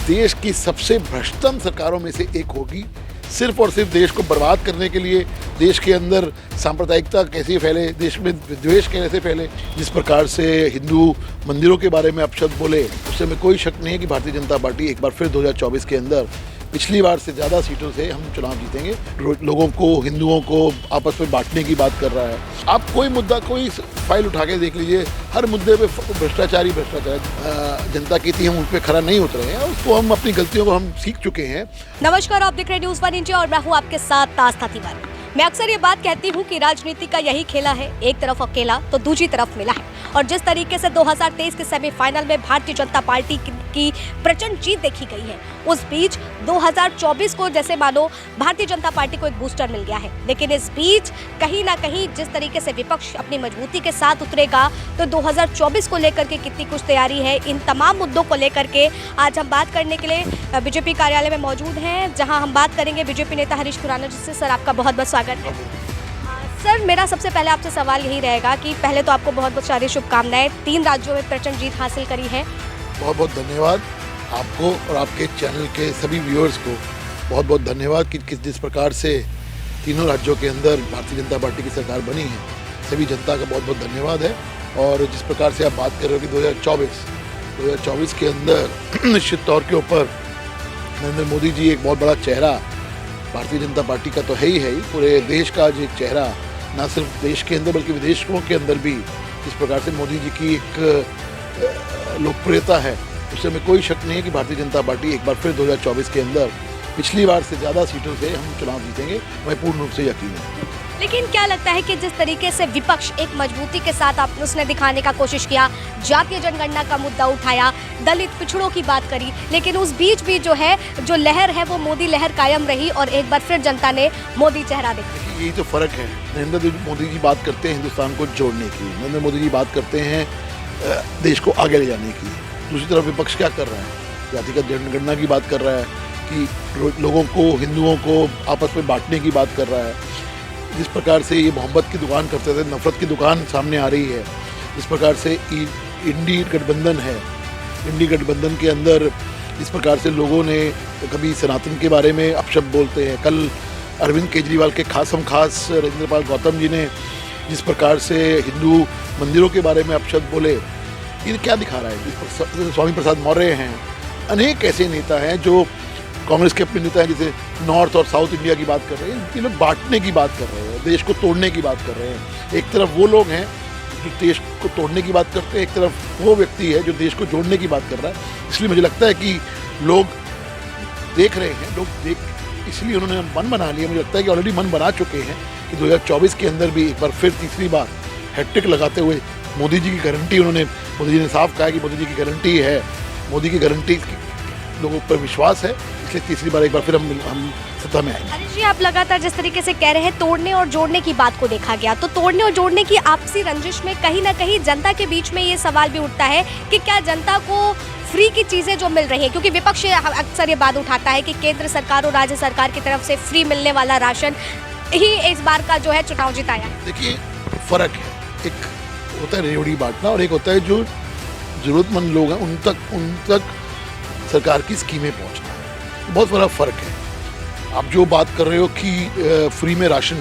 देश की सबसे भ्रष्टतम सरकारों में से एक होगी। सिर्फ और सिर्फ देश को बर्बाद करने के लिए, देश के अंदर सांप्रदायिकता कैसे फैले, देश में विद्वेष कैसे फैले, जिस प्रकार से हिंदू मंदिरों के बारे में अपशब्द बोले, उससे में कोई शक नहीं है कि भारतीय जनता पार्टी एक बार फिर 2024 के अंदर पिछली बार से ज़्यादा सीटों से हम चुनाव जीतेंगे। लोगों को, हिंदुओं को आपस में बांटने की बात कर रहा है। आप कोई मुद्दा, कोई फाइल उठा के देख लीजिए, हर मुद्दे पे भ्रष्टाचार। जनता की थी, हम उन पर खरा नहीं उतरे हैं, उसको हम अपनी गलतियों को हम सीख चुके हैं। नमस्कार, आप देख रहे हैं न्यूज़ 1 इंडिया और मैं हूँ आपके साथ आस्था तिवारी। मैं अक्सर ये बात कहती हूँ कि राजनीति का यही खेला है, एक तरफ अकेला तो दूसरी तरफ मिला है। और जिस तरीके से 2023 के सेमीफाइनल में भारतीय जनता पार्टी की प्रचंड जीत देखी गई है, उस बीच 2024 को जैसे मानो भारतीय जनता पार्टी को एक बूस्टर मिल गया है। लेकिन इस बीच कहीं ना कहीं जिस तरीके से विपक्ष अपनी मजबूती के साथ उतरेगा, तो 2024 को लेकर के कितनी कुछ तैयारी है, इन तमाम मुद्दों को लेकर के आज हम बात करने के लिए बीजेपी कार्यालय में मौजूद हैं, जहां हम बात करेंगे बीजेपी नेता हरीश खुराना जी से। सर, आपका बहुत बहुत स्वागत है। सर, मेरा सबसे पहले आपसे सवाल यही रहेगा कि पहले तो आपको बहुत बहुत सारी शुभकामनाएं, 3 राज्यों में प्रचंड जीत हासिल करी है। बहुत बहुत धन्यवाद आपको और आपके चैनल के सभी व्यूअर्स को। बहुत बहुत धन्यवाद कि जिस प्रकार से तीनों राज्यों के अंदर भारतीय जनता पार्टी की सरकार बनी है, सभी जनता का बहुत बहुत धन्यवाद है। और जिस प्रकार से आप बात कर रहे हो कि 2024 के अंदर निश्चित तौर के ऊपर नरेंद्र मोदी जी एक बहुत बड़ा चेहरा भारतीय जनता पार्टी का तो है ही, पूरे देश का आज एक चेहरा, ना सिर्फ देश के अंदर बल्कि विदेशों के अंदर भी जिस प्रकार से मोदी जी की एक लोकप्रियता है, उससे में कोई शक नहीं है कि भारतीय जनता पार्टी एक बार फिर 2024 के अंदर पिछली बार से ज़्यादा सीटों से हम चुनाव जीतेंगे, हमें पूर्ण रूप से यकीन है। लेकिन क्या लगता है कि जिस तरीके से विपक्ष एक मजबूती के साथ उसने दिखाने का कोशिश किया, जातीय जनगणना का मुद्दा उठाया, दलित पिछड़ों की बात करी, लेकिन उस बीच भी जो लहर है वो मोदी लहर कायम रही और एक बार फिर जनता ने मोदी चेहरा देखा। यही तो फ़र्क है। नरेंद्र मोदी जी बात करते हैं हिंदुस्तान को जोड़ने की, नरेंद्र मोदी जी बात करते हैं देश को आगे ले जाने की। दूसरी तरफ विपक्ष क्या कर रहा है? जातिगत जनगणना की बात कर रहा है कि लोगों को, हिंदुओं को आपस में बांटने की बात कर रहा है। जिस प्रकार से ये मोहब्बत की दुकान करते थे, नफरत की दुकान सामने आ रही है। जिस प्रकार से इंडी गठबंधन है, इंडी गठबंधन के अंदर इस प्रकार से लोगों ने कभी सनातन के बारे में अपशब्द बोलते हैं। कल अरविंद केजरीवाल के खास राजेंद्रपाल गौतम जी ने जिस प्रकार से हिंदू मंदिरों के बारे में अपशब्द बोले, ये क्या दिखा रहा है? स्वामी प्रसाद मौर्य हैं, अनेक ऐसे नेता हैं जो कांग्रेस के अपने नेता हैं, जैसे नॉर्थ और साउथ इंडिया की बात कर रहे हैं, ये लोग बांटने की बात कर रहे हैं, देश को तोड़ने की बात कर रहे हैं। एक तरफ वो लोग हैं जो देश को तोड़ने की बात करते हैं, एक तरफ वो व्यक्ति है जो देश को जोड़ने की बात कर रहा है। इसलिए मुझे लगता है कि लोग देख रहे हैं, इसलिए उन्होंने मन बना लिया। मुझे लगता है कि ऑलरेडी मन बना चुके हैं कि 2024 के अंदर भी एक बार फिर तीसरी बार हैट्रिक लगाते हुए मोदी जी की गारंटी, मोदी जी ने साफ कहा कि मोदी जी की गारंटी है, मोदी की गारंटी लोगों पर विश्वास है, इसलिए तीसरी बार एक बार फिर हम सत्ता में आएंगे। हरीश जी, आप लगातार जिस तरीके से कह रहे हैं तोड़ने और जोड़ने की बात को देखा गया, तो तोड़ने और जोड़ने की आपसी रंजिश में कहीं ना कहीं जनता के बीच में ये सवाल भी उठता है कि क्या जनता को फ्री की चीज़ें जो मिल रही है, क्योंकि विपक्ष अक्सर ये बात उठाता है कि केंद्र सरकार और राज्य सरकार की तरफ से फ्री मिलने वाला राशन ही इस बार का जो है चुनाव जिताया। देखिए, फ़र्क है, एक होता है रेवड़ी बांटना और एक होता है जो ज़रूरतमंद लोग हैं उन तक सरकार की स्कीमें पहुंचना है। बहुत बड़ा फ़र्क है। आप जो बात कर रहे हो कि फ्री में राशन,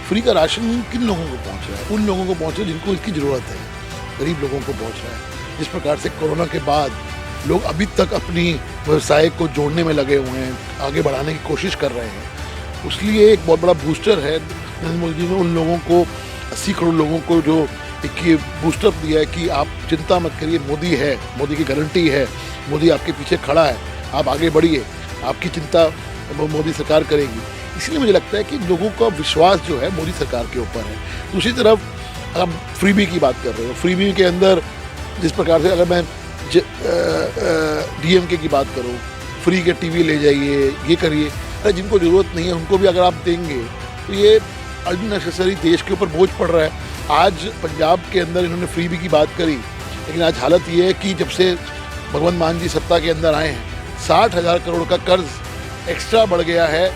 फ्री का राशन किन लोगों को पहुंच रहा है? उन लोगों को पहुंच रहा है जिनको इसकी ज़रूरत है, गरीब लोगों को पहुंच रहा है। जिस प्रकार से कोरोना के बाद लोग अभी तक अपनी व्यवसाय को जोड़ने में लगे हुए हैं, आगे बढ़ाने की कोशिश कर रहे हैं, उसलिए एक बहुत बड़ा बूस्टर है। नरेंद्र मोदी जी ने उन लोगों को, 80 करोड़ लोगों को जो एक ये बूस्टर दिया है कि आप चिंता मत करिए, मोदी है, मोदी की गारंटी है, मोदी आपके पीछे खड़ा है, आप आगे बढ़िए, आपकी चिंता मोदी सरकार करेगी। इसलिए मुझे लगता है कि लोगों का विश्वास जो है मोदी सरकार के ऊपर है। दूसरी तरफ आप फ्रीबी की बात कर रहे हो, फ्रीबी के अंदर जिस प्रकार से, अगर मैं डीएमके की बात करूँ, फ्री के टीवी ले जाइए, ये करिए, अरे जिनको ज़रूरत नहीं है उनको भी अगर आप देंगे तो ये अननेसेसरी देश के ऊपर बोझ पड़ रहा है। आज पंजाब के अंदर इन्होंने फ्रीबी की बात करी, लेकिन आज हालत ये है कि जब से भगवंत मान जी सत्ता के अंदर आए हैं, 60,000 करोड़ का कर्ज एक्स्ट्रा बढ़ गया है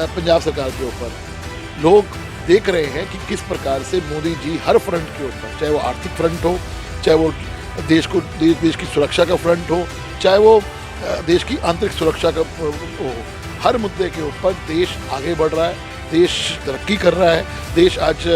पंजाब सरकार के ऊपर। लोग देख रहे हैं कि किस प्रकार से मोदी जी हर फ्रंट के ऊपर, चाहे वो आर्थिक फ्रंट हो, चाहे वो देश की सुरक्षा का फ्रंट हो, चाहे वो देश की आंतरिक सुरक्षा का हर मुद्दे के ऊपर देश आगे बढ़ रहा है, देश तरक्की कर रहा है, देश आज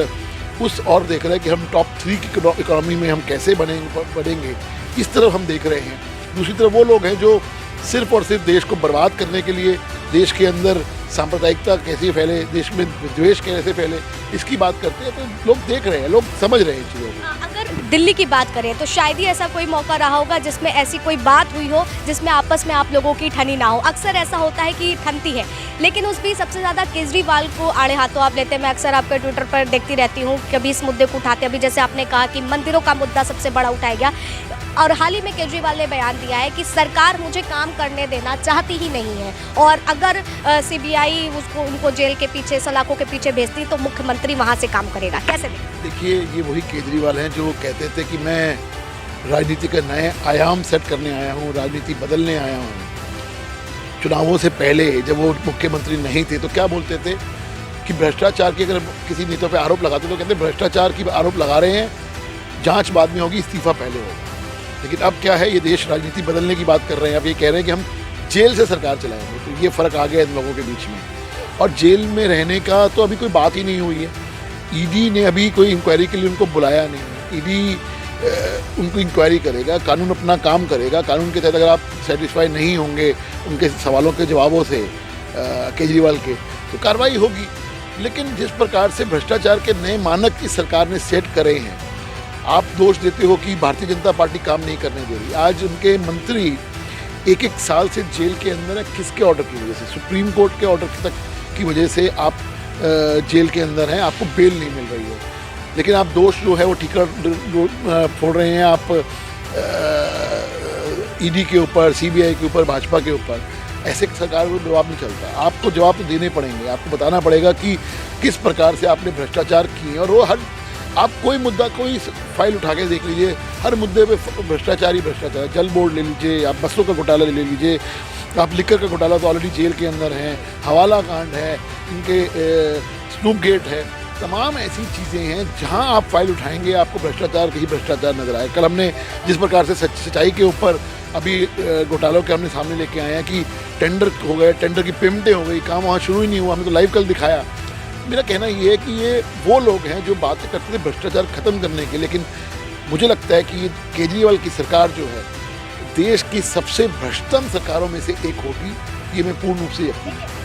उस और देख रहा है कि हम टॉप 3 की इकोनॉमी में हम कैसे बढ़ेंगे, इस तरफ हम देख रहे हैं। दूसरी तरफ वो लोग हैं जो सिर्फ और सिर्फ देश को बर्बाद करने के लिए, देश के अंदर सांप्रदायिकता कैसे फैले, देश में द्वेष कैसे फैले, इसकी बात करते हैं। तो लोग देख रहे हैं, लोग समझ रहे हैं चीज़ों को। अगर दिल्ली की बात करें तो शायद ही ऐसा कोई मौका रहा होगा जिसमें ऐसी कोई बात हुई हो जिसमें आपस में आप लोगों की ठनी ना हो। अक्सर ऐसा होता है कि ठनती है, लेकिन उस भी सबसे ज़्यादा केजरीवाल को आड़े हाथों आप लेते हैं। मैं अक्सर आपके ट्विटर पर देखती रहती हूँ, कभी इस मुद्दे को उठाते, अभी जैसे आपने कहा कि मंदिरों का मुद्दा सबसे बड़ा उठाया गया, और हाल ही में केजरीवाल ने बयान दिया है कि सरकार मुझे काम करने देना चाहती ही नहीं है, और अगर सीबीआई उनको जेल के पीछे, सलाखों के पीछे भेजती तो मुख्यमंत्री वहां से काम करेगा। कैसे देखिए, ये वही केजरीवाल हैं जो कहते थे कि मैं राजनीति का नए आयाम सेट करने आया हूँ, राजनीति बदलने आया हूँ। चुनावों से पहले जब वो मुख्यमंत्री नहीं थे तो क्या बोलते थे कि भ्रष्टाचार की, अगर किसी नेता पे आरोप लगाते तो कहते भ्रष्टाचार की आरोप लगा रहे हैं, जांच बाद में होगी, इस्तीफा पहले होगा। लेकिन अब क्या है, ये देश राजनीति बदलने की बात कर रहे हैं। अब ये कह रहे हैं कि हम जेल से सरकार चलाएंगे। तो ये फ़र्क आ गया इन लोगों के बीच में। और जेल में रहने का तो अभी कोई बात ही नहीं हुई है। ईडी ने अभी कोई इंक्वायरी के लिए उनको बुलाया नहीं है। ईडी उनको इंक्वायरी करेगा, कानून अपना काम करेगा। कानून के तहत अगर आप सेटिस्फाई नहीं होंगे उनके सवालों के जवाबों से केजरीवाल के, तो कार्रवाई होगी। लेकिन जिस प्रकार से भ्रष्टाचार के नए मानक इस सरकार ने सेट करे हैं, आप दोष देते हो कि भारतीय जनता पार्टी काम नहीं करने दे रही। आज उनके मंत्री एक साल से जेल के अंदर है। किसके ऑर्डर की वजह से? सुप्रीम कोर्ट के ऑर्डर तक की वजह से आप जेल के अंदर हैं, आपको बेल नहीं मिल रही है। लेकिन आप दोष जो है वो ठीकर फोड़ रहे हैं, आप ईडी के ऊपर, सीबीआई के ऊपर, भाजपा के ऊपर। ऐसे सरकार को जवाब नहीं चलता। आपको जवाब तो देने पड़ेंगे, आपको बताना पड़ेगा कि किस प्रकार से आपने भ्रष्टाचार किए। और वो हर, आप कोई मुद्दा, कोई फाइल उठा के देख लीजिए, हर मुद्दे पे भ्रष्टाचार ही भ्रष्टाचार। जल बोर्ड ले लीजिए, आप बसों का घोटाला ले लीजिए, आप लिकर का घोटाला तो ऑलरेडी जेल के अंदर हैं, हवाला कांड है, इनके स्नूप गेट है, तमाम ऐसी चीज़ें हैं जहां आप फाइल उठाएंगे आपको भ्रष्टाचार ही भ्रष्टाचार नजर आए। कल हमने जिस प्रकार से सिंचाई के ऊपर अभी घोटालों के हमने सामने लेके आए हैं कि टेंडर हो गए, टेंडर की पेमेंटें हो गई, काम वहाँ शुरू ही नहीं हुआ, हमें तो लाइव कल दिखाया। मेरा कहना ये है कि ये वो लोग हैं जो बातें करते थे भ्रष्टाचार खत्म करने की, लेकिन मुझे लगता है कि ये केजरीवाल की सरकार जो है देश की सबसे भ्रष्टतम सरकारों में से एक होगी, ये मैं पूर्ण रूप से यकीन है।